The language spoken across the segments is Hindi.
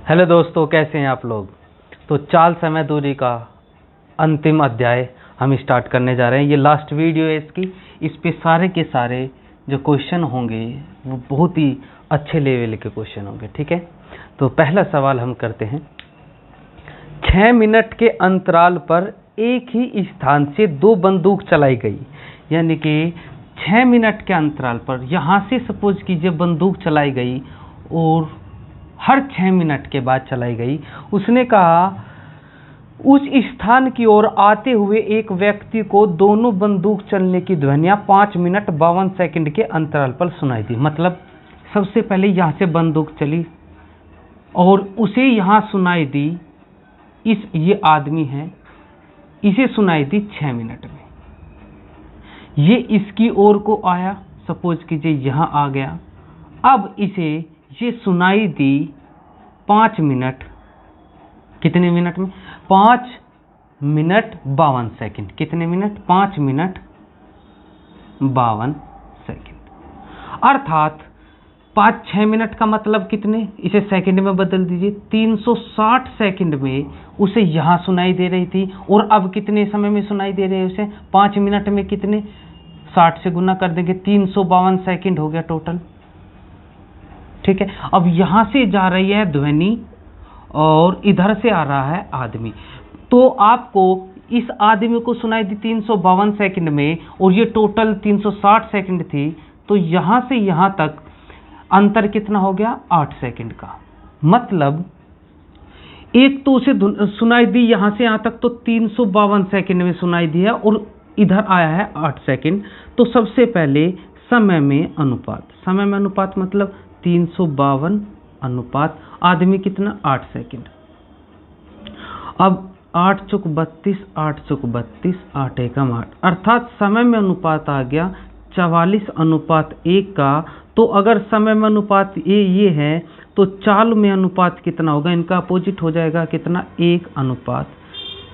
हेलो दोस्तों, कैसे हैं आप लोग। तो चाल समय दूरी का अंतिम अध्याय हम स्टार्ट करने जा रहे हैं। ये लास्ट वीडियो है इसकी। इस पे सारे के सारे जो क्वेश्चन होंगे वो बहुत ही अच्छे लेवल के क्वेश्चन होंगे, ठीक है। तो पहला सवाल हम करते हैं। 6 मिनट के अंतराल पर एक ही स्थान से 2 बंदूक चलाई गई, यानी कि 6 मिनट के अंतराल पर यहाँ से सपोज कीजिए बंदूक चलाई गई और हर 6 मिनट के बाद चलाई गई। उसने कहा उस स्थान की ओर आते हुए एक व्यक्ति को दोनों बंदूक चलने की ध्वनियां 5 मिनट 52 सेकंड के अंतराल पर सुनाई दी। मतलब सबसे पहले यहाँ से बंदूक चली और उसे यहाँ सुनाई दी, ये आदमी है, इसे सुनाई दी 6 मिनट में। ये इसकी ओर को आया, सपोज कीजिए यहाँ आ गया। अब इसे ये सुनाई दी 5 मिनट, कितने मिनट में? 5 मिनट 52 सेकंड। कितने मिनट? 5 minute 52 second. अर्थात 5-6 मिनट का मतलब कितने? इसे सेकंड में बदल दीजिए। 360 सेकंड में उसे यहाँ सुनाई दे रही थी और अब कितने समय में सुनाई दे रही है उसे? 5 मिनट में कितने? 60 से गुना कर देंगे, 352 सेकंड हो गया टोटल, ठीक है। अब यहाँ से जा रही है ध्वनि और इधर से आ रहा है आदमी। तो आपको इस आदमी को सुनाई दी 352 सेकंड में और ये टोटल 360 सेकंड थी। तो यहाँ से यहाँ तक अंतर कितना हो गया? 8 सेकंड का। मतलब एक तो उसे सुनाई दी यहाँ से यहाँ तक तो 352 सेकंड में सुनाई दी है और इधर आया है 8 सेकंड। तो सबसे पहले समय में अनुपात, समय में अनुपात मतलब 352 अनुपात आदमी कितना? 8 सेकंड। अब 8 चौक 32, 8 चौक 32, 8 एकम 8, अर्थात समय में अनुपात आ गया 44 अनुपात 1 का। तो अगर समय में अनुपात ये है तो चाल में अनुपात कितना होगा? इनका अपोजिट हो जाएगा, कितना? 1 अनुपात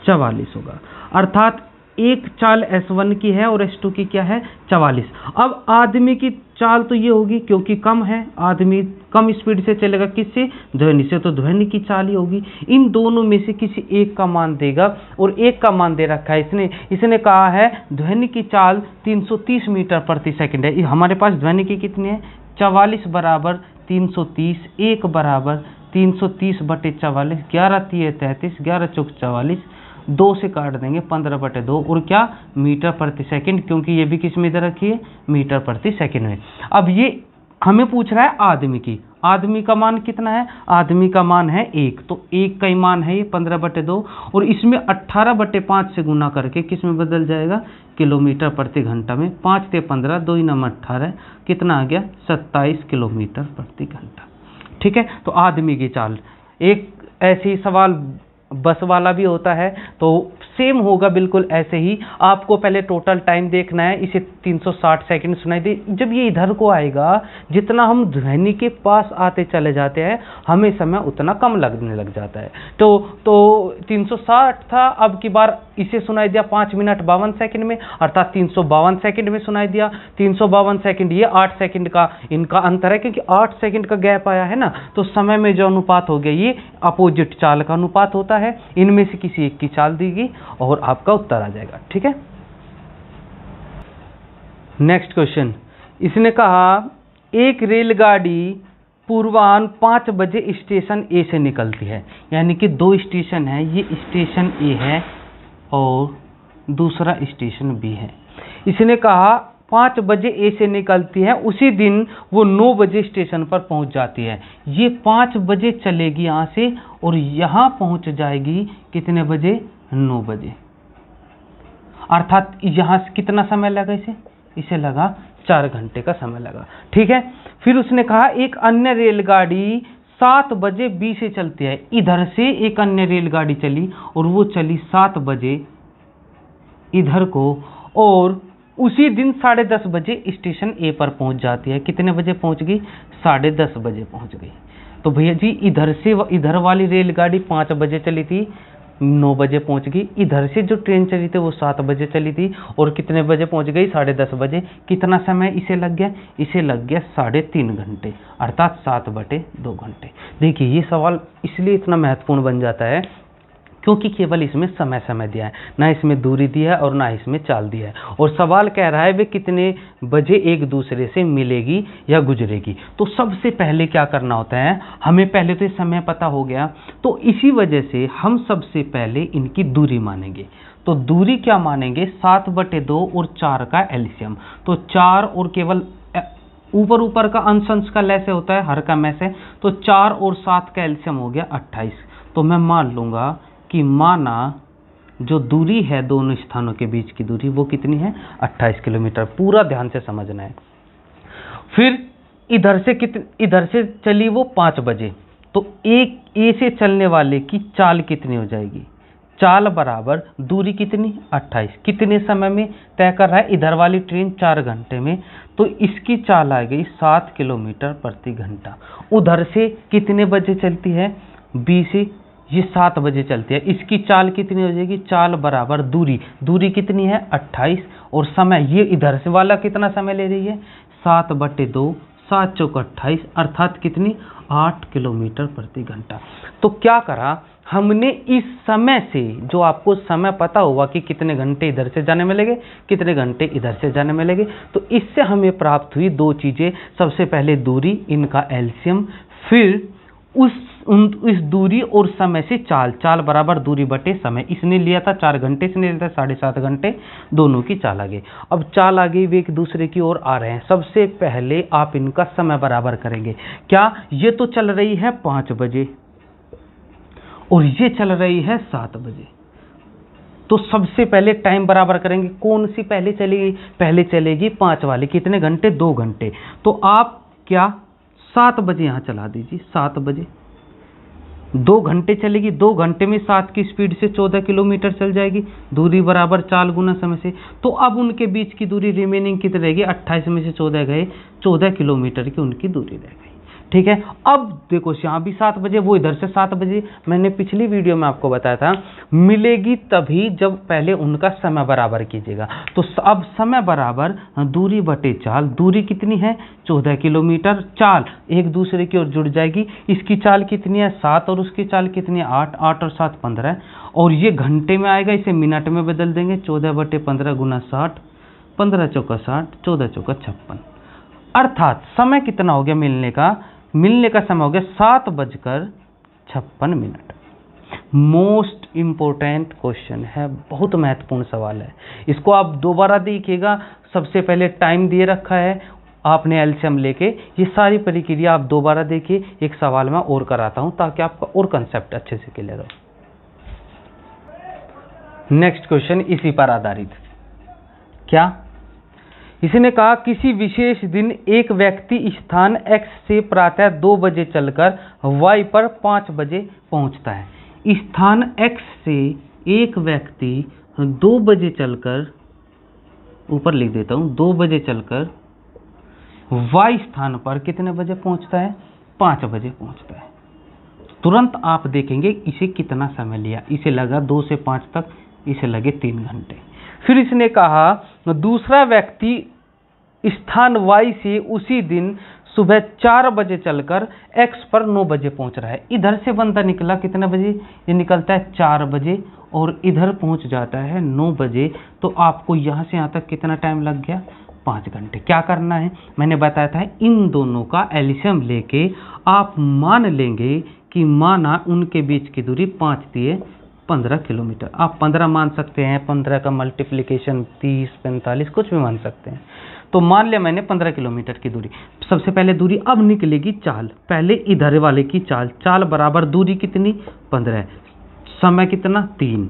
44 होगा। अर्थात एक चाल S1 की है और S2 की क्या है? 44। अब आदमी की चाल तो ये होगी क्योंकि कम है, आदमी कम स्पीड से चलेगा, किससे? ध्वनि से। तो ध्वनि की चाल ही होगी। इन दोनों में से किसी एक का मान देगा और एक का मान दे रखा है इसने कहा है ध्वनि की चाल 330 मीटर प्रति सेकंड है। हमारे पास ध्वनि की कितनी है? 44 बराबर 330, 1 बराबर 330 बटे 44, 11 तिये 33, 11 चौक 44, 2 से काट देंगे 15 बटे 2 और क्या? मीटर प्रति सेकंड, क्योंकि ये भी किस में इधर रखी है? मीटर प्रति सेकंड में। अब ये हमें पूछ रहा है आदमी की। आदमी का मान कितना है? आदमी का मान है 1, तो 1 का ही मान है ये 15 बटे 2 और इसमें 18 बटे 5 से गुना करके किस में बदल जाएगा? किलोमीटर प्रति घंटा में। 5 से 15, 2 9 18, कितना आ गया? 27 किलोमीटर प्रति घंटा, ठीक है। तो आदमी की चाल। एक ऐसे ही सवाल बस वाला भी होता है, तो सेम होगा बिल्कुल ऐसे ही। आपको पहले टोटल टाइम देखना है। इसे 360 सेकंड सुनाई दे। जब ये इधर को आएगा, जितना हम ध्वनि के पास आते चले जाते हैं हमें समय उतना कम लगने लग जाता है। तो 360 था, अब की बार इसे सुनाई दिया 5 मिनट 52 सेकंड में, अर्थात 352 सेकंड में सुनाई दिया। 352 सेकंड, ये 8 सेकंड का इनका अंतर है क्योंकि 8 सेकंड का गैप आया है ना। तो समय में जो अनुपात हो गया ये अपोजिट चाल का अनुपात होता है। इनमें से किसी एक की चाल देगी और आपका उत्तर आ जाएगा, ठीक है। नेक्स्ट क्वेश्चन, इसने कहा एक रेलगाड़ी पूर्वाह्न 5 बजे स्टेशन ए से निकलती है, यानी कि 2 स्टेशन है, ये स्टेशन ए है और दूसरा स्टेशन बी है। इसने कहा 5 बजे ए से निकलती है, उसी दिन वो 9 बजे स्टेशन पर पहुंच जाती है। ये 5 बजे चलेगी यहाँ से और यहाँ पहुंच जाएगी कितने बजे? 9 बजे। अर्थात यहाँ से कितना समय लगा इसे लगा 4 घंटे का समय लगा, ठीक है। फिर उसने कहा एक अन्य रेलगाड़ी 7 बजे बी से चलती है। इधर से एक अन्य रेलगाड़ी चली और वो चली 7 बजे इधर को और उसी दिन 10:30 बजे स्टेशन ए पर पहुंच जाती है। कितने बजे पहुंच गई? 10:30 बजे पहुंच गई। तो भैया जी इधर से इधर वाली रेलगाड़ी 5 बजे चली थी, 9 बजे पहुंच गई। इधर से जो ट्रेन चली थी वो 7 बजे चली थी और कितने बजे पहुंच गई? 10:30 बजे। कितना समय इसे लग गया? इसे लग गया 3.5 घंटे, अर्थात 7/2 घंटे। देखिए ये सवाल इसलिए इतना महत्वपूर्ण बन जाता है क्योंकि केवल इसमें समय दिया है, ना इसमें दूरी दी है और ना इसमें चाल दिया है। और सवाल कह रहा है वे कितने बजे एक दूसरे से मिलेगी या गुजरेगी। तो सबसे पहले क्या करना होता है, हमें पहले तो ये समय पता हो गया, तो इसी वजह से हम सबसे पहले इनकी दूरी मानेंगे। तो दूरी क्या मानेंगे? 7/2 और 4 का एलसीएम। तो 4 और केवल ऊपर का अंश का लय से होता है, हर का मैं से, तो 4 और 7 का एलसीएम हो गया 28। तो मैं मान लूंगा कि माना जो दूरी है दोनों स्थानों के बीच की दूरी वो कितनी है? 28 किलोमीटर। पूरा ध्यान से समझना है। फिर इधर से चली वो 5 बजे, तो एक ए से चलने वाले की चाल कितनी हो जाएगी? चाल बराबर दूरी कितनी? 28। कितने समय में तय कर रहा है? इधर वाली ट्रेन 4 घंटे में, तो इसकी चाल आ गई 7 किलोमीटर प्रति घंटा। उधर से कितने बजे चलती है? बी से ये 7 बजे चलती है, इसकी चाल कितनी हो जाएगी? चाल बराबर दूरी कितनी है? 28 और समय, ये इधर से वाला कितना समय ले रही है? 7/2, 7 चौक 28, अर्थात कितनी? 8 किलोमीटर प्रति घंटा। तो क्या करा हमने? इस समय से, जो आपको समय पता होगा कि कितने घंटे इधर से जाने में लगे, कितने घंटे इधर से जाने में लगे, तो इससे हमें प्राप्त हुई 2 चीजें। सबसे पहले दूरी, इनका एलसीएम, फिर इस दूरी और समय से चाल बराबर दूरी बटे समय। इसने लिया था 4 घंटे, इसने लिया था 7.5 घंटे, दोनों की चाल आ गई। अब चाल आ गई, वे एक दूसरे की ओर आ रहे हैं। सबसे पहले आप इनका समय बराबर करेंगे। क्या? ये तो चल रही है 5 बजे और ये चल रही है 7 बजे, तो सबसे पहले टाइम बराबर करेंगे। कौन सी पहले चलेगी? पहले चलेगी 5 वाली। कितने घंटे? 2 घंटे। तो आप क्या 7 बजे यहां चला दीजिए। 7 बजे 2 घंटे चलेगी, 2 घंटे में 7 की स्पीड से 14 किलोमीटर चल जाएगी। दूरी बराबर चाल गुना समय से। तो अब उनके बीच की दूरी रिमेनिंग कितनी रहेगी? 28 में से 14 गए, 14 किलोमीटर की उनकी दूरी रह गई। ठीक है। अब देखो यहाँ भी 7 बजे, वो इधर से 7 बजे। मैंने पिछली वीडियो में आपको बताया था मिलेगी तभी जब पहले उनका समय बराबर कीजिएगा। तो अब समय बराबर दूरी बटे चाल। दूरी कितनी है? 14 किलोमीटर। चाल एक दूसरे की ओर जुड़ जाएगी। इसकी चाल कितनी है? 7 और उसकी चाल कितनी है? 8। 8 और 7 15। और ये घंटे में आएगा, इसे मिनट में बदल देंगे। 14/15 गुना 60, 15 चौका 60, 14 चौका 56। अर्थात समय कितना हो गया मिलने का? मिलने का समय हो गया 7:56। मोस्ट इंपोर्टेंट क्वेश्चन है, बहुत महत्वपूर्ण सवाल है। इसको आप दोबारा देखिएगा। सबसे पहले टाइम दिए रखा है, आपने एलसीएम लेके ये सारी प्रक्रिया आप दोबारा देखिए। एक सवाल मैं और कराता हूं ताकि आपका और कंसेप्ट अच्छे से क्लियर हो। नेक्स्ट क्वेश्चन इसी पर आधारित। क्या? इसने कहा किसी विशेष दिन एक व्यक्ति स्थान x से प्रातः 2 बजे चलकर y पर 5 बजे पहुंचता है। स्थान x से एक व्यक्ति 2 बजे चलकर, ऊपर लिख देता हूं, 2 बजे चलकर y स्थान पर कितने बजे पहुंचता है? 5 बजे पहुंचता है। तुरंत आप देखेंगे इसे कितना समय लिया। इसे लगा 2 से 5 तक, इसे लगे 3 घंटे। फिर इसने कहा दूसरा व्यक्ति स्थान y से उसी दिन सुबह 4 बजे चलकर x पर 9 बजे पहुंच रहा है। इधर से बंदा निकला कितने बजे? ये निकलता है 4 बजे और इधर पहुंच जाता है 9 बजे। तो आपको यहां से यहां तक कितना टाइम लग गया? 5 घंटे। क्या करना है? मैंने बताया था इन दोनों का एलसीएम लेके आप मान लेंगे कि माना उनके बीच की दूरी 5 दिए 15 किलोमीटर। आप 15 मान सकते हैं, 15 का मल्टीप्लिकेशन 30, 45 कुछ भी मान सकते हैं। तो मान लिया मैंने 15 किलोमीटर की दूरी। सबसे पहले दूरी, अब निकलेगी चाल। पहले इधर वाले की चाल, चाल बराबर दूरी कितनी? 15, समय कितना? 3।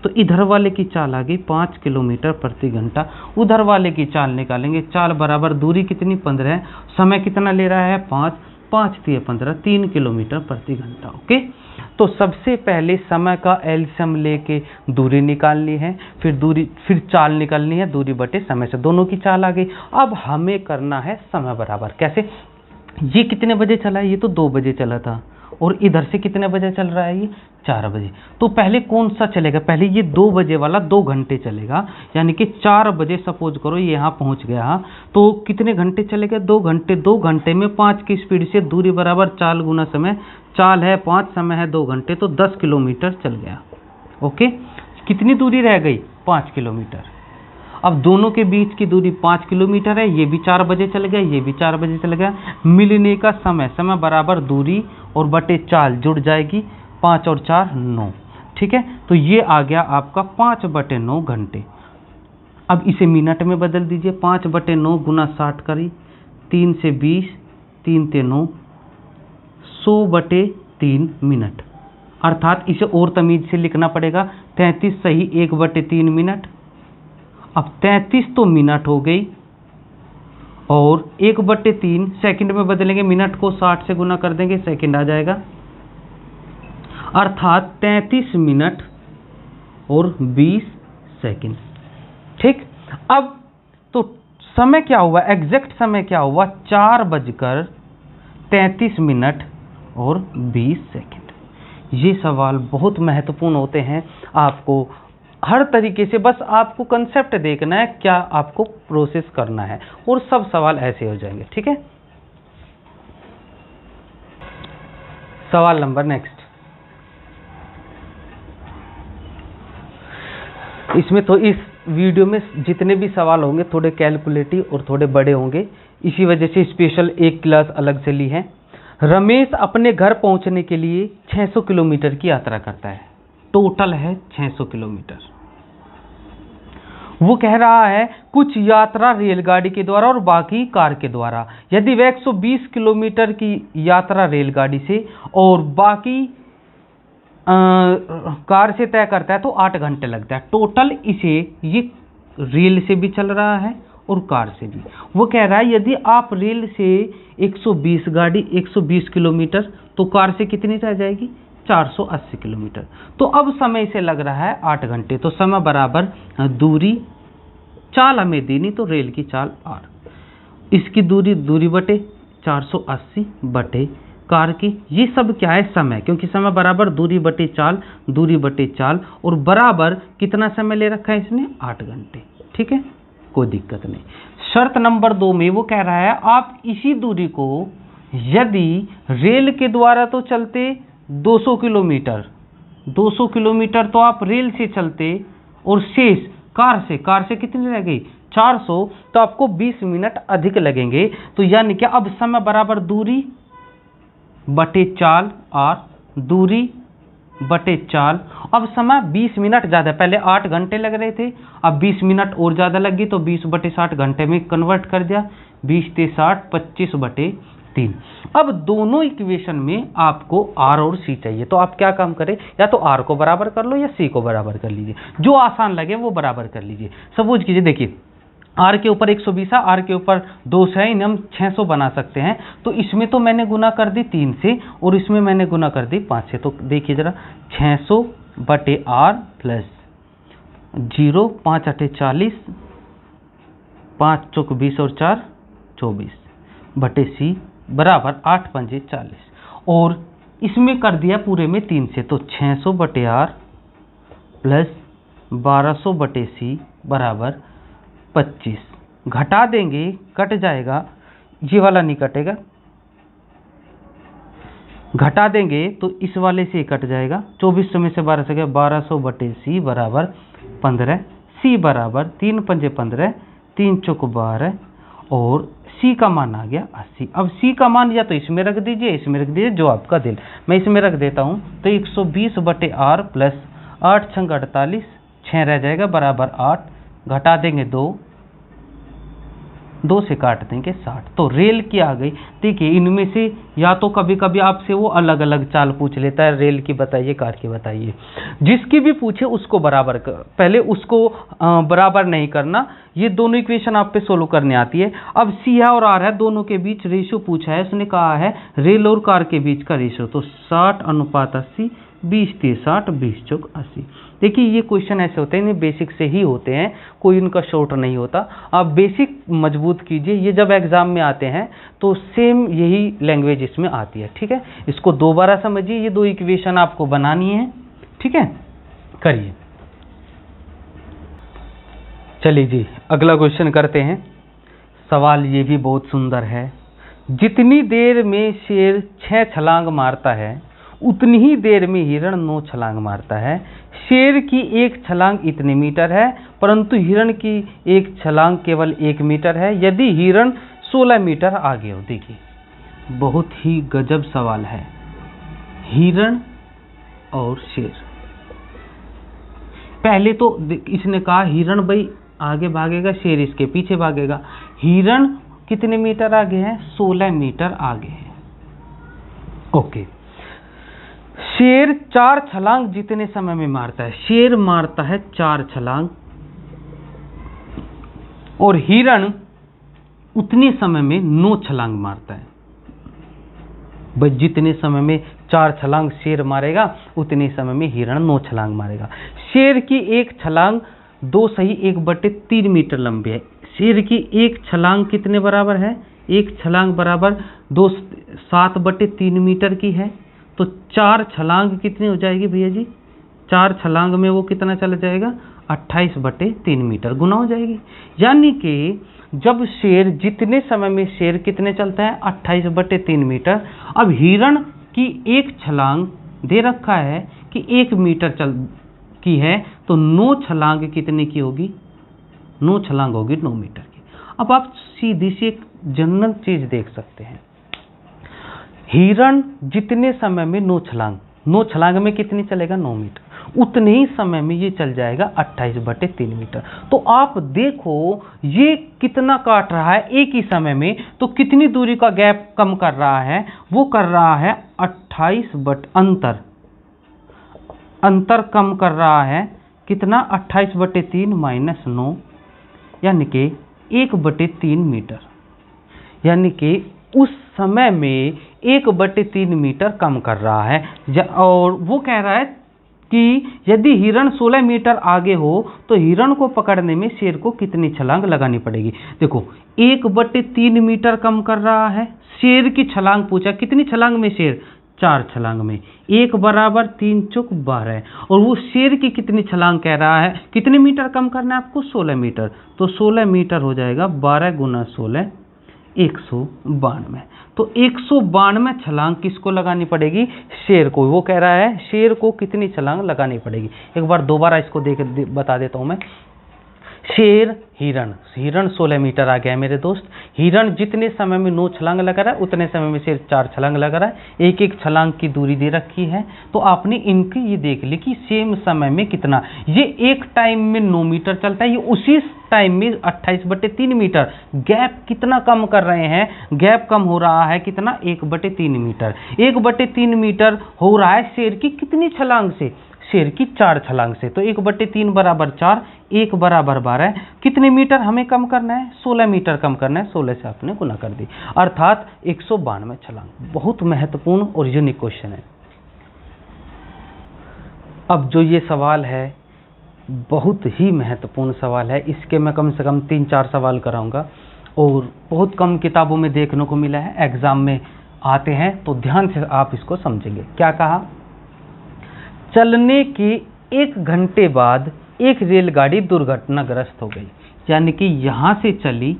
तो इधर वाले की चाल आ गई 5 किलोमीटर प्रति घंटा। उधर वाले की चाल निकालेंगे, चाल बराबर दूरी कितनी? 15, समय कितना ले रहा है? 5, 5 दिए 15, 3 किलोमीटर प्रति घंटा। ओके। तो सबसे पहले समय का एलसीएम लेके दूरी निकालनी है, फिर चाल निकालनी है, दूरी बटे समय से। दोनों की चाल आ गई। अब हमें करना है समय बराबर। कैसे? ये कितने बजे चला है? ये तो 2 बजे चला था और इधर से कितने बजे चल रहा है ये 4 बजे। तो पहले कौन सा चलेगा, पहले ये 2 बजे वाला 2 घंटे चलेगा, यानी कि 4 बजे सपोज करो ये यहाँ पहुँच गया, तो कितने घंटे चलेगा 2 घंटे। 2 घंटे में 5 की स्पीड से दूरी बराबर चाल गुना समय, चाल है 5, समय है 2 घंटे, तो 10 किलोमीटर चल गया। ओके, कितनी दूरी रह गई 5 किलोमीटर। अब दोनों के बीच की दूरी 5 किलोमीटर है, ये भी 4 बजे चल गया, ये भी 4 बजे चल गया। मिलने का समय, समय बराबर दूरी और बटे चाल जुड़ जाएगी, 5 और 4 9, ठीक है। तो ये आ गया आपका 5/9 घंटे। अब इसे मिनट में बदल दीजिए, 5/9 गुना 60 करी, 3 से 20, 3 से 9, 100/3 मिनट। अर्थात इसे और तमीज से लिखना पड़ेगा, 33 सही 1/3 मिनट। अब 33 तो मिनट हो गई और 1/3 सेकंड में बदलेंगे, मिनट को 60 से गुना कर देंगे, सेकंड आ जाएगा। अर्थात 33 मिनट और 20 सेकंड, ठीक। अब तो समय क्या हुआ, एग्जैक्ट समय क्या हुआ, 4:33 और 20 सेकंड। ये सवाल बहुत महत्वपूर्ण होते हैं, आपको हर तरीके से बस आपको कंसेप्ट देखना है, क्या आपको प्रोसेस करना है, और सब सवाल ऐसे हो जाएंगे, ठीक है। सवाल नंबर नेक्स्ट। इसमें तो इस वीडियो में जितने भी सवाल होंगे थोड़े कैलकुलेटिव और थोड़े बड़े होंगे, इसी वजह से स्पेशल एक क्लास अलग से ली है। रमेश अपने घर पहुंचने के लिए 600 किलोमीटर की यात्रा करता है, टोटल है 600 किलोमीटर। वो कह रहा है कुछ यात्रा रेलगाड़ी के द्वारा और बाकी कार के द्वारा। यदि वह 120 किलोमीटर की यात्रा रेलगाड़ी से और बाकी कार से तय करता है तो 8 घंटे लगता है। टोटल इसे ये रेल से भी चल रहा है और कार से भी। वो कह रहा है यदि आप रेल से 120 किलोमीटर, तो कार से कितनी रह जाएगी 480 किलोमीटर। तो अब समय से लग रहा है 8 घंटे। तो समय बराबर दूरी, चाल हमें देनी तो रेल की चाल r, इसकी दूरी बटे 480 बटे कार की, ये सब क्या है समय, क्योंकि समय बराबर दूरी बटे चाल और बराबर कितना समय ले रखा है इसने 8 घंटे, ठीक है, कोई दिक्कत नहीं। शर्त नंबर 2 में वो कह रहा है आप इसी दूरी को यदि रेल के द्वारा तो चलते 200 किलोमीटर तो आप रेल से चलते और शेष कार से कितनी रह गई 400, तो आपको 20 मिनट अधिक लगेंगे। तो यानी कि अब समय बराबर दूरी बटे चाल r, दूरी बटे चाल। अब समय 20 मिनट ज़्यादा, पहले 8 घंटे लग रहे थे, अब 20 मिनट और ज़्यादा लग गई, तो 20/60 घंटे में कन्वर्ट कर दिया, 20 से 60 25/3। अब दोनों इक्वेशन में आपको r और c चाहिए, तो आप क्या काम करें, या तो r को बराबर कर लो या c को बराबर कर लीजिए, जो आसान लगे वो बराबर कर लीजिए। सपोज कीजिए, देखिए r के ऊपर 120 है, r के ऊपर 200 है, इन्हें हम 600 बना सकते हैं। तो इसमें तो मैंने गुना कर दी 3 से और इसमें मैंने गुना कर दी 5 से। तो देखिए जरा 600/r प्लस 0, 5 8 40, 5 चौक 20 और 4 24 बटे c बराबर 8 पंजे 40, और इसमें कर दिया पूरे में 3 से, तो 600/r प्लस 1200/c बराबर 25। घटा देंगे, कट जाएगा, ये वाला नहीं कटेगा, घटा देंगे तो इस वाले से कट जाएगा, 2400 में से 1200 गया, 1200/c बराबर 15, c बराबर 3 पंजे 15, 3 चौक 12 और c का मान आ गया 80। अब c का मान या तो इसमें रख दीजिए, इसमें रख दीजिए, जो आपका दिल। मैं इसमें रख देता हूँ, तो 120/r प्लस 8 छंग 48, 6 रह जाएगा बराबर 8, घटा देंगे 2 से काट देंगे 60। तो रेल की आ गई। देखिए इनमें से या तो कभी कभी आपसे वो अलग अलग चाल पूछ लेता है, रेल की बताइए, कार की बताइए, जिसकी भी पूछे उसको बराबर कर, पहले उसको बराबर नहीं करना। ये दोनों इक्वेशन आप पे सोल्व करने आती है। अब सी है और आर है, दोनों के बीच रेशियो पूछा है, उसने कहा है रेल और कार के बीच का रेशियो, तो 60:80 20 3 60, 20 चौक 80। देखिए ये क्वेश्चन ऐसे होते हैं, इन्हें बेसिक से ही होते हैं, कोई इनका शॉर्ट नहीं होता। आप बेसिक मजबूत कीजिए, ये जब एग्जाम में आते हैं तो सेम यही लैंग्वेज इसमें आती है। ठीक है, इसको दोबारा समझिए, ये 2 इक्वेशन आपको बनानी है। ठीक है, करिए। चलिए जी, अगला क्वेश्चन करते हैं। सवाल ये भी बहुत सुंदर है। जितनी देर में शेर 6 छलांग मारता है उतनी ही देर में हिरण 9 छलांग मारता है। शेर की एक छलांग इतने मीटर है, परंतु हिरण की एक छलांग केवल 1 मीटर है। यदि हिरण 16 मीटर आगे हो। देखिए, बहुत ही गजब सवाल है। हिरण और शेर, पहले तो इसने कहा हिरण भाई आगे भागेगा, शेर इसके पीछे भागेगा। हिरण कितने मीटर आगे है? 16 मीटर आगे है। ओके, शेर 4 छलांग जितने समय में मारता है, शेर मारता है 4 छलांग, और हिरण उतने समय में 9 छलांग मारता है। भाई जितने समय में 4 छलांग शेर मारेगा उतने समय में हिरण 9 छलांग मारेगा। शेर की एक छलांग 2 सही 1/3 मीटर लंबी है। शेर की एक छलांग कितने बराबर है? एक छलांग बराबर 2 7/3 मीटर की है। तो 4 छलांग कितनी हो जाएगी भैया जी? 4 छलांग में वो कितना चला जाएगा? 28/3 मीटर गुना हो जाएगी। यानी कि जब शेर जितने समय में शेर कितने चलता है? 28/3 मीटर। अब हिरण की एक छलांग दे रखा है कि 1 मीटर चल की है, तो 9 छलांग कितने की होगी? 9 छलांग होगी 9 मीटर की। अब आप सीधी सी एक जनरल चीज देख सकते हैं। हिरण जितने समय में 9 छलांग में कितनी चलेगा? 9 मीटर। उतने ही समय में ये चल जाएगा 28/3 मीटर। तो आप देखो ये कितना काट रहा है एक ही समय में, तो कितनी दूरी का गैप कम कर रहा है? वो कर रहा है 28 अंतर कम कर रहा है। कितना? 28/3 माइनस 9, यानी कि 1/3 मीटर। यानी कि उस समय में 1/3 मीटर कम कर रहा है। और वो कह रहा है कि यदि हिरण 16 मीटर आगे हो तो हिरण को पकड़ने में शेर को कितनी छलांग लगानी पड़ेगी? देखो 1/3 मीटर कम कर रहा है। शेर की छलांग पूछा, कितनी छलांग में शेर? 4 छलांग में। 1 बराबर 3 चौक 12, और वो शेर की कितनी छलांग कह रहा है? कितने मीटर कम करना है आपको? 16 मीटर। तो 16 मीटर हो जाएगा 12 गुना 16, 192। तो 192 छलांग किसको लगानी पड़ेगी? शेर को। वो कह रहा है शेर को कितनी छलांग लगानी पड़ेगी। एक बार दोबारा इसको बता देता हूं मैं। शेर, हिरण 16 मीटर आ गया है मेरे दोस्त। हिरण जितने समय में 9 छलांग लगा रहा है उतने समय में शेर 4 छलांग लगा रहा है। एक एक छलांग की दूरी दे रखी है। तो आपने इनकी ये देख ली कि सेम समय में कितना, ये एक टाइम में 9 मीटर चलता है, ये उसी टाइम में 28/3 मीटर। गैप कितना कम कर रहे हैं? गैप कम हो रहा है कितना? 1/3 मीटर। 1/3 मीटर हो रहा है शेर की कितनी छलांग से? शेर की 4 छलांग से। तो 1/3 बराबर 4, 1 बराबर 12। कितने मीटर हमें कम करना है? 16 मीटर कम करना है। 16 से आपने गुना कर दी, अर्थात 192 छलांग। बहुत महत्वपूर्ण और यूनिक क्वेश्चन है। अब जो ये सवाल है बहुत ही महत्वपूर्ण सवाल है। इसके मैं कम से कम 3-4 सवाल कराऊंगा, और बहुत कम किताबों में देखने को मिला है। एग्जाम में आते हैं तो ध्यान से आप इसको समझेंगे। क्या कहा? चलने के 1 घंटे बाद एक रेलगाड़ी दुर्घटनाग्रस्त हो गई। यानी कि यहां से चली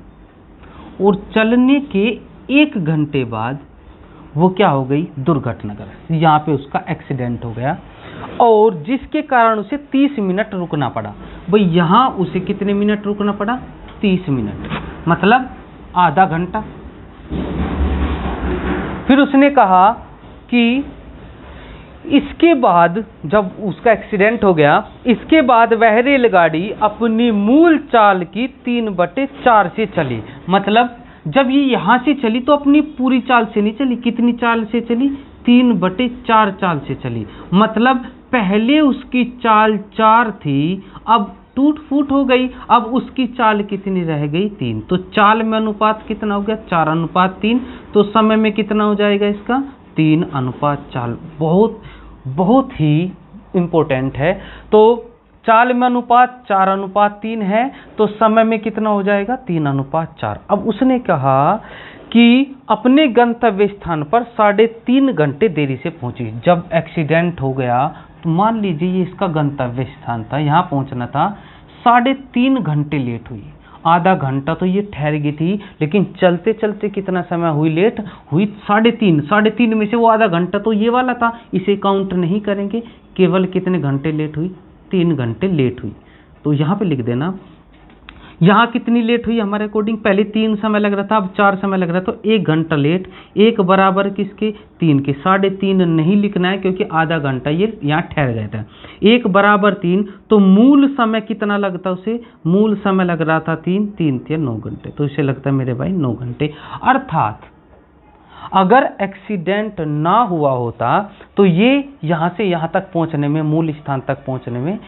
और चलने के 1 घंटे बाद वो क्या हो गई? दुर्घटनाग्रस्त। यहाँ पे उसका एक्सीडेंट हो गया, और जिसके कारण उसे 30 मिनट रुकना पड़ा। भाई यहाँ उसे कितने मिनट रुकना पड़ा? 30 मिनट, मतलब आधा घंटा। फिर उसने कहा कि इसके बाद जब उसका एक्सीडेंट हो गया, इसके बाद वह रेलगाड़ी अपनी मूल चाल की 3/4 से चली। मतलब जब ये यहाँ से चली तो अपनी पूरी चाल से नहीं चली। कितनी चाल से चली? 3/4 चाल से चली। मतलब पहले उसकी चाल 4 थी, अब टूट फूट हो गई, अब उसकी चाल कितनी रह गई? 3। तो चाल में अनुपात कितना हो गया? 4:3। तो समय में कितना हो जाएगा इसका? 3:4। बहुत बहुत ही इम्पोर्टेंट है। तो चाल में अनुपात 4:3 है, तो समय में कितना हो जाएगा 3:4। अब उसने कहा कि अपने गंतव्य स्थान पर 3.5 घंटे देरी से पहुंची। जब एक्सीडेंट हो गया तो मान लीजिए ये इसका गंतव्य स्थान था, यहाँ पहुंचना था, 3.5 घंटे लेट हुई। आधा घंटा तो ये ठहर गई थी, लेकिन चलते चलते कितना समय हुई लेट हुई 3.5 में से वो आधा घंटा तो ये वाला था, इसे काउंट नहीं करेंगे। केवल कितने घंटे लेट हुई, 3 घंटे लेट हुई। तो यहाँ पे लिख देना यहाँ कितनी लेट हुई हमारे अकॉर्डिंग, पहले 3 समय लग रहा था, अब 4 समय लग रहा था, तो 1 घंटा लेट। 1 बराबर किसके 3 के, 3.5 नहीं लिखना है क्योंकि आधा घंटा ये यहाँ ठहर गया था। 1 बराबर 3, तो मूल समय कितना लगता उसे, मूल समय लग रहा था 3 3 9 घंटे, तो इसे लगता है मेरे भाई 9 घंटे। अर्थात अगर एक्सीडेंट ना हुआ होता तो ये यहाँ से यहाँ तक पहुँचने में, मूल स्थान तक पहुँचने में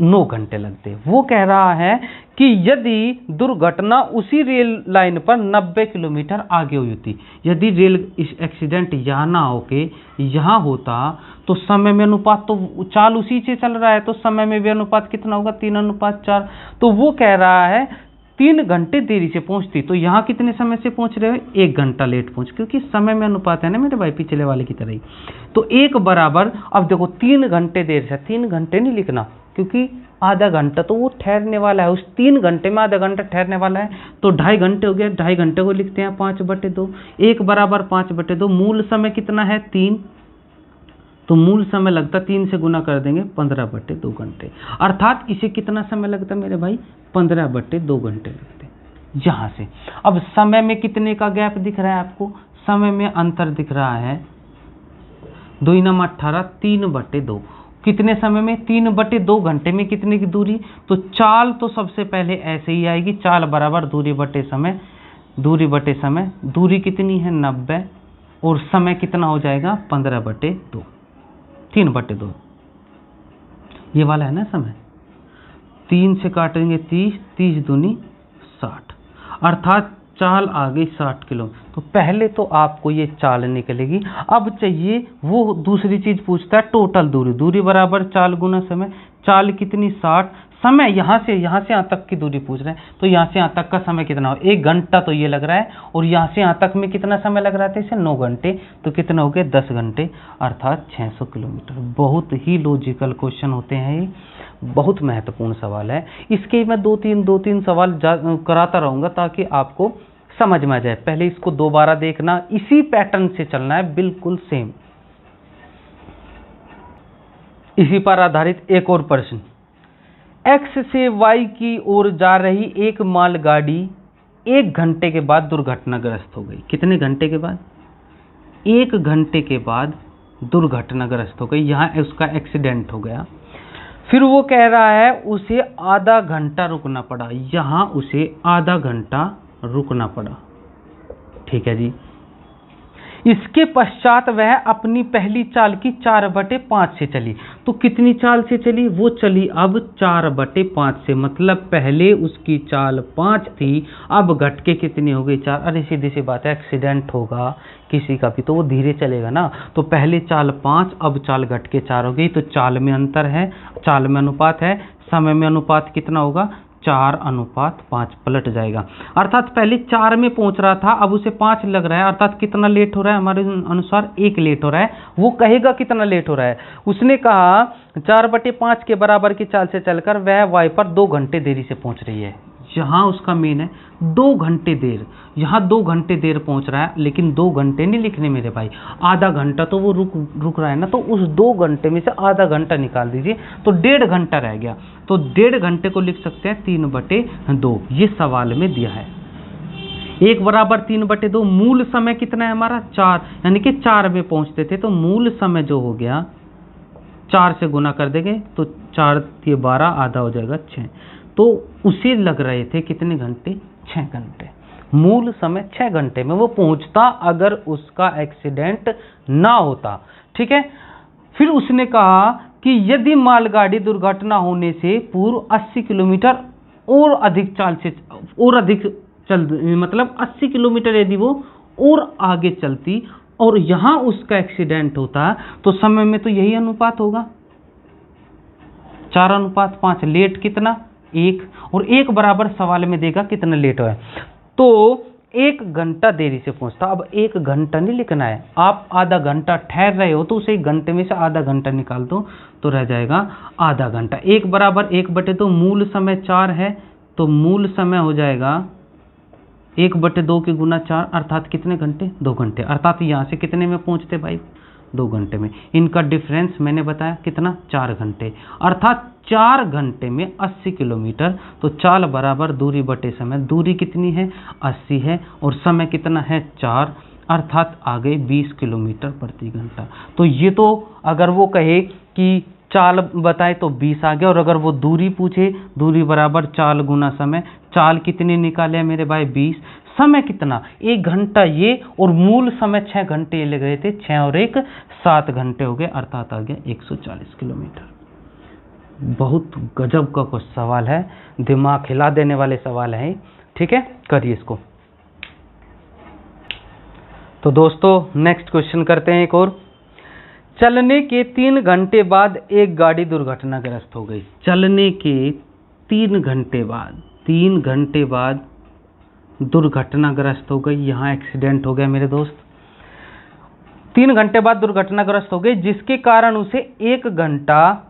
9 घंटे लगते। वो कह रहा है कि यदि दुर्घटना उसी रेल लाइन पर 90 किलोमीटर आगे हुई होती, यदि रेल एक्सीडेंट यहाँ ना होके यहाँ होता तो समय में अनुपात, तो चाल उसी से चल रहा है तो समय में भी अनुपात कितना होगा 3:4। तो वो कह रहा है 3 घंटे देरी से पहुंचती, तो यहाँ कितने समय से पहुंच रहे हो, 1 घंटा लेट पहुंच, क्योंकि समय में अनुपात है ना मेरे भाई पिछले वाले की तरह ही। तो 1 बराबर, अब देखो 3 घंटे देर से, 3 घंटे नहीं लिखना क्योंकि आधा घंटा तो वो ठहरने वाला है, उस 3 घंटे में आधा घंटा ठहरने वाला है, तो 2.5 घंटे हो गया। 2.5 घंटे को लिखते हैं 5/2। 1 बराबर 5/2, मूल समय कितना है 3, तो मूल समय लगता 3 से गुना कर देंगे 15/2 घंटे। अर्थात इसे कितना समय लगता है मेरे भाई 15/2 घंटे लगते यहाँ से। अब समय में कितने का गैप दिख रहा है आपको, समय में अंतर दिख रहा है 2 × 18 3/2। कितने समय में 3/2 घंटे में कितने की दूरी, तो चाल तो सबसे पहले ऐसे ही आएगी, चाल बराबर दूरी बटे समय, दूरी बटे समय, दूरी कितनी है 90 और समय कितना हो जाएगा 15/2, 3/2 ये वाला है ना समय। 3 से काटेंगे 30, 30 दूनी 60, अर्थात चाल आ गई 60 किलो। तो पहले तो आपको ये चाल निकलेगी। अब चाहिए वो दूसरी चीज पूछता है टोटल दूरी, दूरी बराबर चाल गुना समय। चाल कितनी 60, समय यहाँ से यहाँ तक की दूरी पूछ रहे हैं, तो यहाँ से यहाँ तक का समय कितना हो, 1 घंटा तो ये लग रहा है, और यहाँ से यहाँ तक में कितना समय लग रहा था इसे 9 घंटे, तो कितना हो गया 10 घंटे, अर्थात 600 किलोमीटर। बहुत ही लॉजिकल क्वेश्चन होते हैं ये, बहुत महत्वपूर्ण सवाल है। इसके मैं दो तीन सवाल कराता रहूँगा ताकि आपको समझ में आ जाए। पहले इसको दोबारा देखना, इसी पैटर्न से चलना है, बिल्कुल सेम। इसी पर आधारित एक और प्रश्न, X से Y की ओर जा रही एक मालगाड़ी 1 घंटे के बाद दुर्घटनाग्रस्त हो गई। कितने घंटे के बाद, 1 घंटे के बाद दुर्घटनाग्रस्त हो गई, यहाँ उसका एक्सीडेंट हो गया। फिर वो कह रहा है उसे आधा घंटा रुकना पड़ा, यहाँ उसे आधा घंटा रुकना पड़ा, ठीक है जी। इसके पश्चात वह अपनी पहली चाल की 4/5 से चली। तो कितनी चाल से चली, वो चली अब 4/5 से, मतलब पहले उसकी चाल 5 थी, अब घट के कितनी हो गई 4। अरे सीधी सी बात है, एक्सीडेंट होगा किसी का भी तो वो धीरे चलेगा ना, तो पहले चाल 5, अब चाल घट के 4 हो गई। तो चाल में अंतर है, चाल में अनुपात है, समय में अनुपात कितना होगा 4:5 पलट जाएगा। अर्थात पहले 4 में पहुंच रहा था, अब उसे 5 लग रहा है, अर्थात कितना लेट हो रहा है हमारे अनुसार 1 लेट हो रहा है। वो कहेगा कितना लेट हो रहा है, उसने कहा 4/5 के बराबर की चाल से चलकर वह वाई पर 2 घंटे देरी से पहुंच रही है। यहाँ उसका मेन है 2 घंटे देर, यहाँ 2 घंटे देर पहुंच रहा है, लेकिन 2 घंटे नहीं लिखने मेरे भाई, आधा घंटा तो वो रुक रहा है ना, तो उस 2 घंटे में से आधा घंटा निकाल दीजिए, तो 1.5 घंटा रह गया। तो 1.5 घंटे को लिख सकते हैं 3/2, ये सवाल में दिया है। 1 बराबर 3/2, मूल समय कितना है हमारा 4, यानी कि 4 में पहुंचते थे, तो मूल समय जो हो गया 4 से गुना कर देंगे, तो 4 × 12, आधा हो जाएगा 6। तो उसे लग रहे थे कितने घंटे 6 घंटे, मूल समय 6 घंटे में वो पहुंचता अगर उसका एक्सीडेंट ना होता, ठीक है। फिर उसने कहा कि यदि मालगाड़ी दुर्घटना होने से पूर्व 80 किलोमीटर और अधिक चाल से और अधिक चल, मतलब 80 किलोमीटर यदि वो और आगे चलती और यहाँ उसका एक्सीडेंट होता तो समय में तो यही अनुपात होगा, 4:5। लेट कितना 1, और 1 बराबर सवाल में देगा कितना लेट हुआ है, तो 1 घंटा देरी से पहुंचता। अब 1 घंटा नहीं लिखना है, आप आधा घंटा ठहर रहे हो तो उसे 1 घंटे में से आधा घंटा निकाल दो तो रह जाएगा आधा घंटा। 1 बराबर 1/2, मूल समय 4 है तो मूल समय हो जाएगा 1/2 के गुना 4, अर्थात कितने घंटे 2 घंटे। अर्थात यहाँ से कितने में पहुँचते भाई 2 घंटे में। इनका डिफरेंस मैंने बताया कितना 4 घंटे, अर्थात 4 घंटे में 80 किलोमीटर। तो चाल बराबर दूरी बटे समय, दूरी कितनी है 80 है और समय कितना है 4, अर्थात आ गए 20 किलोमीटर प्रति घंटा। तो ये तो अगर वो कहे कि चाल बताए तो 20 आ गया, और अगर वो दूरी पूछे दूरी बराबर चाल गुना समय, चाल कितनी निकाले मेरे भाई 20, समय कितना 1 घंटा ये, और मूल समय 6 घंटे ले गए थे, 6 और 1 7 घंटे हो गए, अर्थात आ गया 140 किलोमीटर। बहुत गजब का कुछ सवाल है, दिमाग हिला देने वाले सवाल है। ठीक है, करिए इसको। तो दोस्तों नेक्स्ट क्वेश्चन करते हैं एक और। चलने के 3 घंटे बाद एक गाड़ी दुर्घटनाग्रस्त हो गई। चलने के 3 घंटे बाद दुर्घटनाग्रस्त हो गई, यहाँ एक्सीडेंट हो गया मेरे दोस्त। 3 घंटे बाद दुर्घटनाग्रस्त हो गई, जिसके कारण उसे 1 घंटा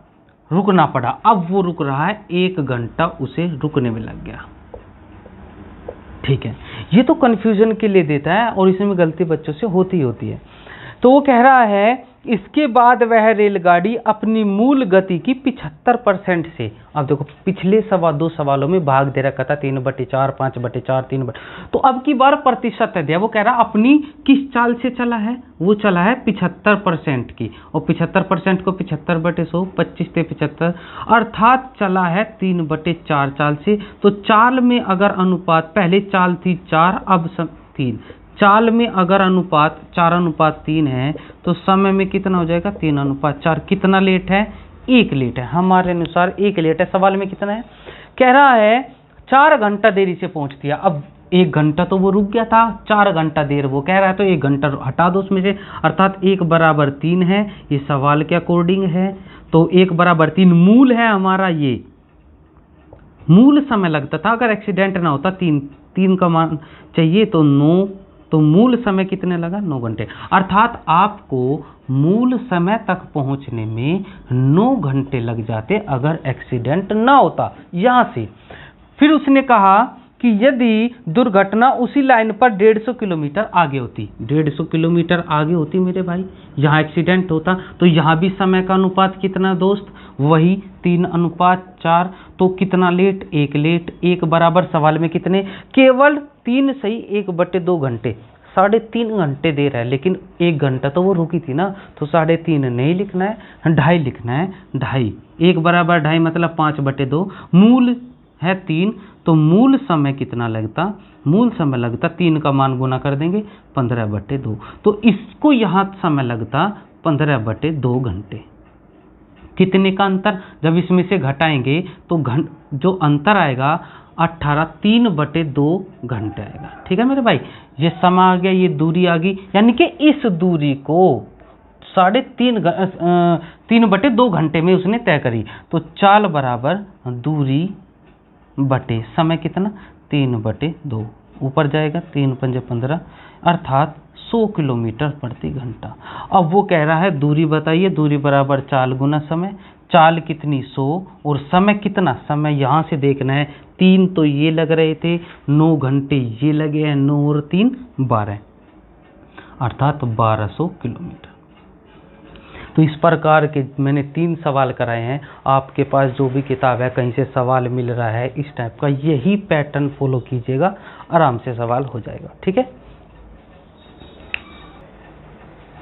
रुकना पड़ा। अब वो रुक रहा है, 1 घंटा उसे रुकने में लग गया। ठीक है, ये तो कंफ्यूजन के लिए देता है और इसमें गलती बच्चों से होती है। तो वो कह रहा है इसके बाद वह रेलगाड़ी अपनी मूल गति की 75% से, अब देखो पिछले 2 सवालों में भाग दे रखा था 3/4, 5/4, 3/, तो अब की बार प्रतिशत है दिया। वो कह रहा अपनी किस चाल से चला है, वो चला है 75% की, और 75% को 75/100, 25 से 75, अर्थात चला है 3/4 चाल से। तो चाल में अगर अनुपात, पहले चाल थी 4 अब 3, चाल में अगर अनुपात 4:3 है तो समय में कितना हो जाएगा 3:4। कितना लेट है 1 लेट है, हमारे अनुसार 1 लेट है। सवाल में कितना है, कह रहा है 4 घंटा देरी से पहुंच दिया। अब 1 घंटा तो वो रुक गया था, 4 घंटा देर वो कह रहा है, तो 1 घंटा हटा दो उसमें से, अर्थात 1 बराबर 3 है, ये सवाल के अकॉर्डिंग है। तो 1 बराबर 3 मूल है हमारा, ये मूल समय लगता था अगर एक्सीडेंट ना होता। 3 का मान चाहिए तो 9, तो मूल समय कितने लगा 9 घंटे, अर्थात आपको मूल समय तक पहुंचने में 9 घंटे लग जाते अगर एक्सीडेंट ना होता। यहां से फिर उसने कहा कि यदि दुर्घटना उसी लाइन पर 150 किलोमीटर आगे होती, 150 किलोमीटर आगे होती मेरे भाई, यहाँ एक्सीडेंट होता, तो यहाँ भी समय का अनुपात कितना दोस्त, वही 3:4। तो कितना लेट 1 लेट, 1 बराबर सवाल में कितने, केवल 3 सही 1/2 घंटे, 3.5 घंटे देर है, लेकिन 1 घंटा तो वो रुकी थी ना, तो 3.5 नहीं लिखना है, 2.5 लिखना है। 2.5, 1 बराबर 2.5 मतलब 5/2, मूल है 3, तो मूल समय कितना लगता, मूल समय लगता 3 का मान गुना कर देंगे 15/2, तो इसको यहाँ समय लगता 15/2 घंटे। कितने का अंतर, जब इसमें से घटाएंगे तो जो अंतर आएगा 18, 3/2 घंटे आएगा। ठीक है मेरे भाई, ये समय आ गया, ये दूरी आ गई, यानी कि इस दूरी को 3/2 घंटे में उसने तय करी। तो चाल बराबर दूरी बटे समय कितना 3/2, ऊपर जाएगा 3×5 15, अर्थात 100 किलोमीटर प्रति घंटा। अब वो कह रहा है दूरी बताइए, दूरी बराबर चाल गुना समय, चाल कितनी 100 और समय कितना, समय यहाँ से देखना है, 3 तो ये लग रहे थे, 9 घंटे ये लगे हैं, 9 और 3 12, अर्थात 1200 किलोमीटर। तो इस प्रकार के मैंने 3 सवाल कराए हैं। आपके पास जो भी किताब है कहीं से सवाल मिल रहा है इस टाइप का, यही पैटर्न फॉलो कीजिएगा, आराम से सवाल हो जाएगा। ठीक है,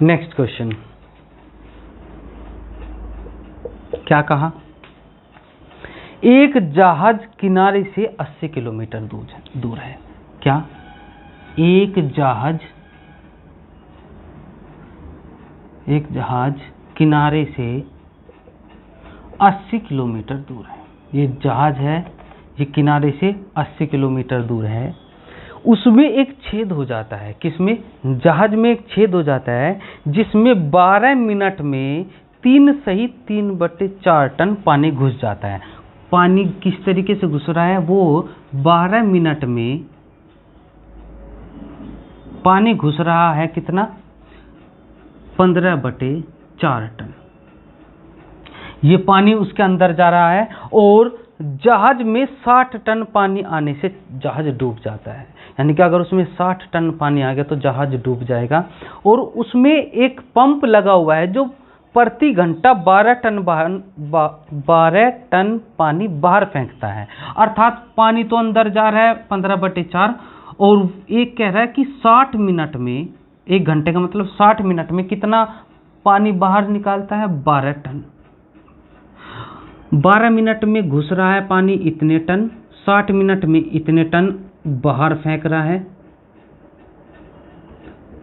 नेक्स्ट क्वेश्चन क्या कहा, एक जहाज किनारे से 80 किलोमीटर दूर है। क्या, एक जहाज किनारे से 80 किलोमीटर दूर है। ये जहाज है, ये किनारे से 80 किलोमीटर दूर है। उसमें एक छेद हो जाता है। किसमें? जहाज में एक छेद हो जाता है जिसमें 12 मिनट में 3 सही 3/4 टन पानी घुस जाता है। पानी किस तरीके से घुस रहा है? वो 12 मिनट में पानी घुस रहा है कितना? 15/4 टन। ये पानी उसके अंदर जा रहा है और जहाज में 60 टन पानी आने से जहाज डूब जाता है। यानी कि अगर उसमें 60 टन पानी आ गया तो जहाज डूब जाएगा। और उसमें एक पंप लगा हुआ है जो प्रति घंटा 12 टन पानी बाहर फेंकता है। अर्थात पानी तो अंदर जा रहा है 15/4 और एक कह रहा है कि 60 मिनट में, 1 घंटे का मतलब 60 मिनट में कितना पानी बाहर निकालता है? 12 टन। 12 मिनट में घुस रहा है पानी इतने टन, 60 मिनट में इतने टन बाहर फेंक रहा है।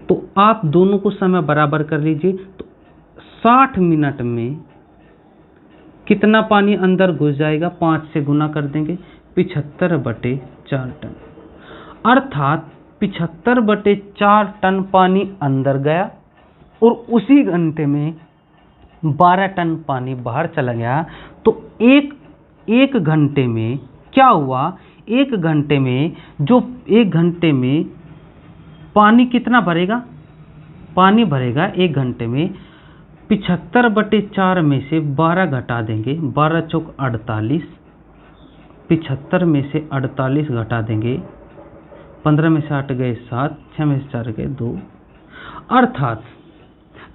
तो आप दोनों को समय बराबर कर लीजिए। तो 60 मिनट में कितना पानी अंदर घुस जाएगा? 5 से गुना कर देंगे, 75/4 टन। अर्थात 75/4 टन पानी अंदर गया और उसी घंटे में 12 टन पानी बाहर चला गया। तो एक घंटे में क्या हुआ? 1 घंटे में पानी कितना भरेगा? पानी भरेगा 1 घंटे में 75/4 में से 12 घटा देंगे, 12 चौक 48, 75 में से 48 घटा देंगे, 15 में से 8 गए 7, 6 में से 4 गए 2। अर्थात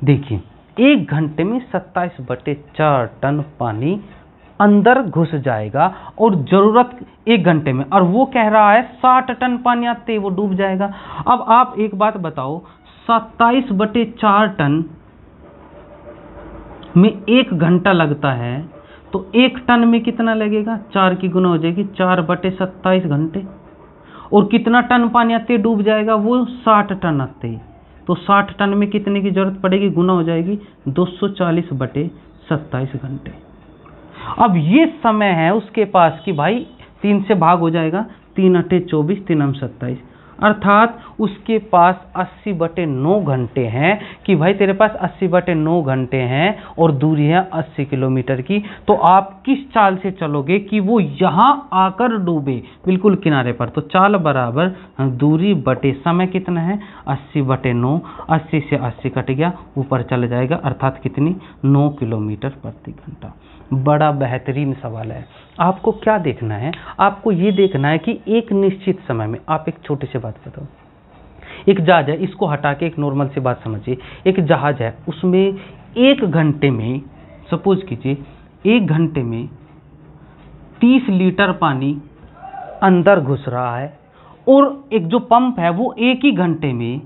देखिए 1 घंटे में 27/4 टन पानी अंदर घुस जाएगा और जरूरत 1 घंटे में, और वो कह रहा है 60 टन पानी आते ही वो डूब जाएगा। अब आप एक बात बताओ, 27/4 टन में 1 घंटा लगता है तो 1 टन में कितना लगेगा? 4 की गुना हो जाएगी, 4/27 घंटे। और कितना टन पानी आते ही डूब जाएगा? वो 60 टन आते ही। तो 60 टन में कितने की जरूरत पड़ेगी? गुना हो जाएगी 240/27 घंटे। अब ये समय है उसके पास कि भाई 3 से भाग हो जाएगा, 3 × 24, 3 × 27, अर्थात उसके पास 80/9 घंटे हैं कि भाई तेरे पास 80/9 घंटे हैं और दूरी है 80 किलोमीटर की। तो आप किस चाल से चलोगे कि वो यहाँ आकर डूबे बिल्कुल किनारे पर? तो चाल बराबर दूरी बटे समय कितना है? 80/9, 80 से 80 कट गया, ऊपर चला जाएगा, अर्थात कितनी? 9 किलोमीटर प्रति घंटा। बड़ा बेहतरीन सवाल है। आपको क्या देखना है? आपको ये देखना है कि एक निश्चित समय में, आप एक छोटी सी बात बताओ, एक जहाज है, इसको हटा के एक नॉर्मल सी बात समझिए। एक जहाज है, उसमें 1 घंटे में, सपोज कीजिए 1 घंटे में 30 लीटर पानी अंदर घुस रहा है और एक जो पंप है वो 1 ही घंटे में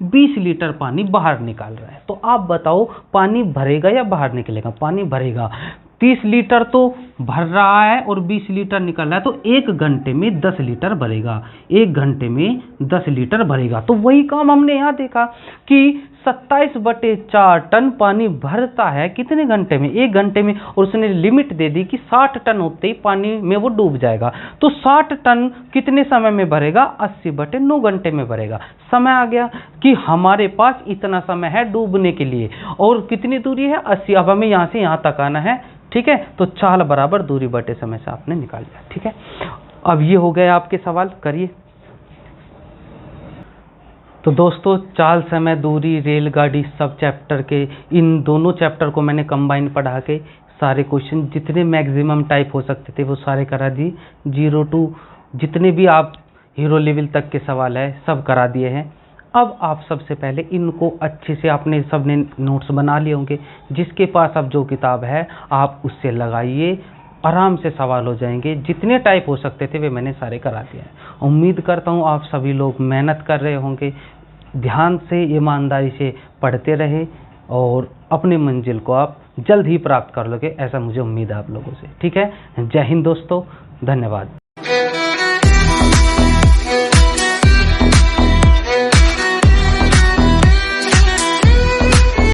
20 लीटर पानी बाहर निकाल रहा है। तो आप बताओ पानी भरेगा या बाहर निकलेगा? पानी भरेगा। 30 लीटर तो भर रहा है और 20 लीटर निकल रहा है, तो 1 घंटे में 10 लीटर भरेगा, 1 घंटे में 10 लीटर भरेगा। तो वही काम हमने यहाँ देखा कि 27/4 टन पानी भरता है कितने घंटे में? 1 घंटे में। और उसने लिमिट दे दी कि 60 टन होते ही पानी में वो डूब जाएगा। तो 60 टन कितने समय में भरेगा? 80/9 घंटे में भरेगा। समय आ गया कि हमारे पास इतना समय है डूबने के लिए। और कितनी दूरी है? 80। अब हमें यहाँ से यहाँ तक आना है, ठीक है। तो चाल बराबर दूरी बटे समय से आपने निकाल लिया, ठीक है। अब ये हो गए आपके सवाल, करिए। तो दोस्तों चाल, समय, दूरी, रेलगाड़ी सब चैप्टर के, इन दोनों चैप्टर को मैंने कंबाइन पढ़ा के सारे क्वेश्चन जितने मैक्सिमम टाइप हो सकते थे वो सारे करा दिए। 0 to जितने भी आप हीरो लेवल तक के सवाल है सब करा दिए हैं। अब आप सबसे पहले इनको अच्छे से आपने सबने नोट्स बना लिए होंगे। जिसके पास अब जो किताब है आप उससे लगाइए, आराम से सवाल हो जाएंगे। जितने टाइप हो सकते थे वे मैंने सारे करा दिए हैं। उम्मीद करता हूँ आप सभी लोग मेहनत कर रहे होंगे, ध्यान से ईमानदारी से पढ़ते रहे और अपने मंजिल को आप जल्द ही प्राप्त कर लोगे, ऐसा मुझे उम्मीद है आप लोगों से, ठीक है। जय हिंद दोस्तों, धन्यवाद।